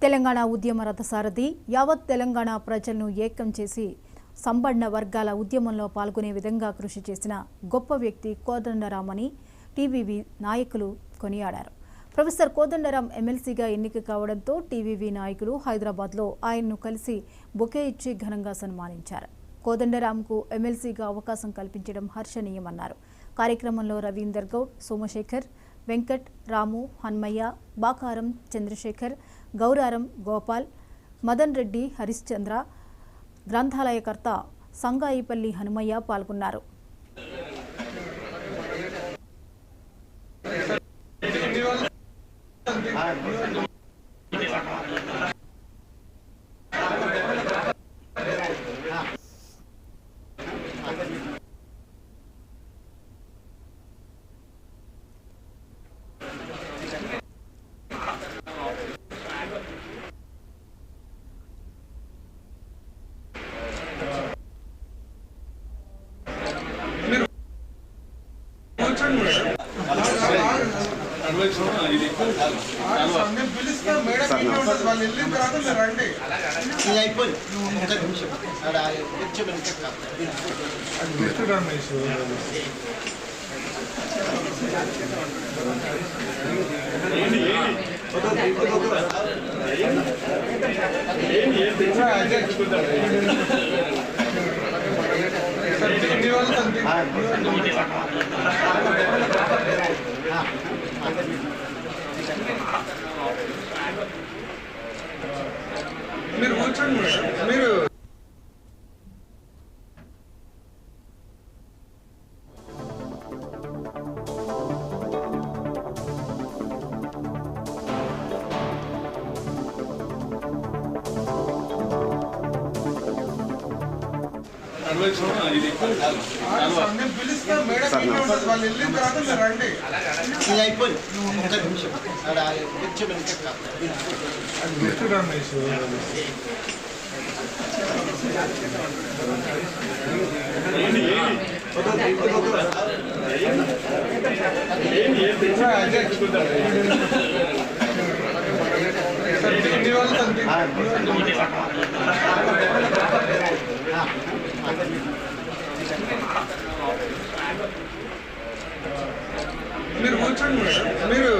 తెలంగాణ ఉద్యమ రథసారథి యావత్ తెలంగాణ ప్రజలను ఏకం చేసి సంపన్న వర్గాల ఉద్యమంలో పాల్గొనే విధంగా కృషి చేసిన గొప్ప వ్యక్తి కోదండరాం అని టీవీవీ నాయకులు కొనియాడారు. ప్రొఫెసర్ కోదండరాం ఎమ్మెల్సీగా ఎన్నిక కావడంతో టీవీవీ నాయకులు హైదరాబాద్లో ఆయన్ను కలిసి బొకే ఇచ్చి ఘనంగా సన్మానించారు. కోదండరాంకు ఎమ్మెల్సీగా అవకాశం కల్పించడం హర్షణీయమన్నారు. కార్యక్రమంలో రవీందర్ గౌడ్, సోమశేఖర్, వెంకట్, రాము, హన్మయ్య, బాకారం, చంద్రశేఖర్, గౌరారం, గోపాల్, మదన్ రెడ్డి, హరిశ్చంద్ర, గ్రంథాలయకర్త సంగాయిపల్లి హనుమయ్య పాల్గొన్నారు. మీరు కూర్చోండి మీరు పిలుస్తా మేడం వాళ్ళు వెళ్ళిన తర్వాత మీరు రండి. రమేష్ మీరు కూర్చోండి మేడం. మీరు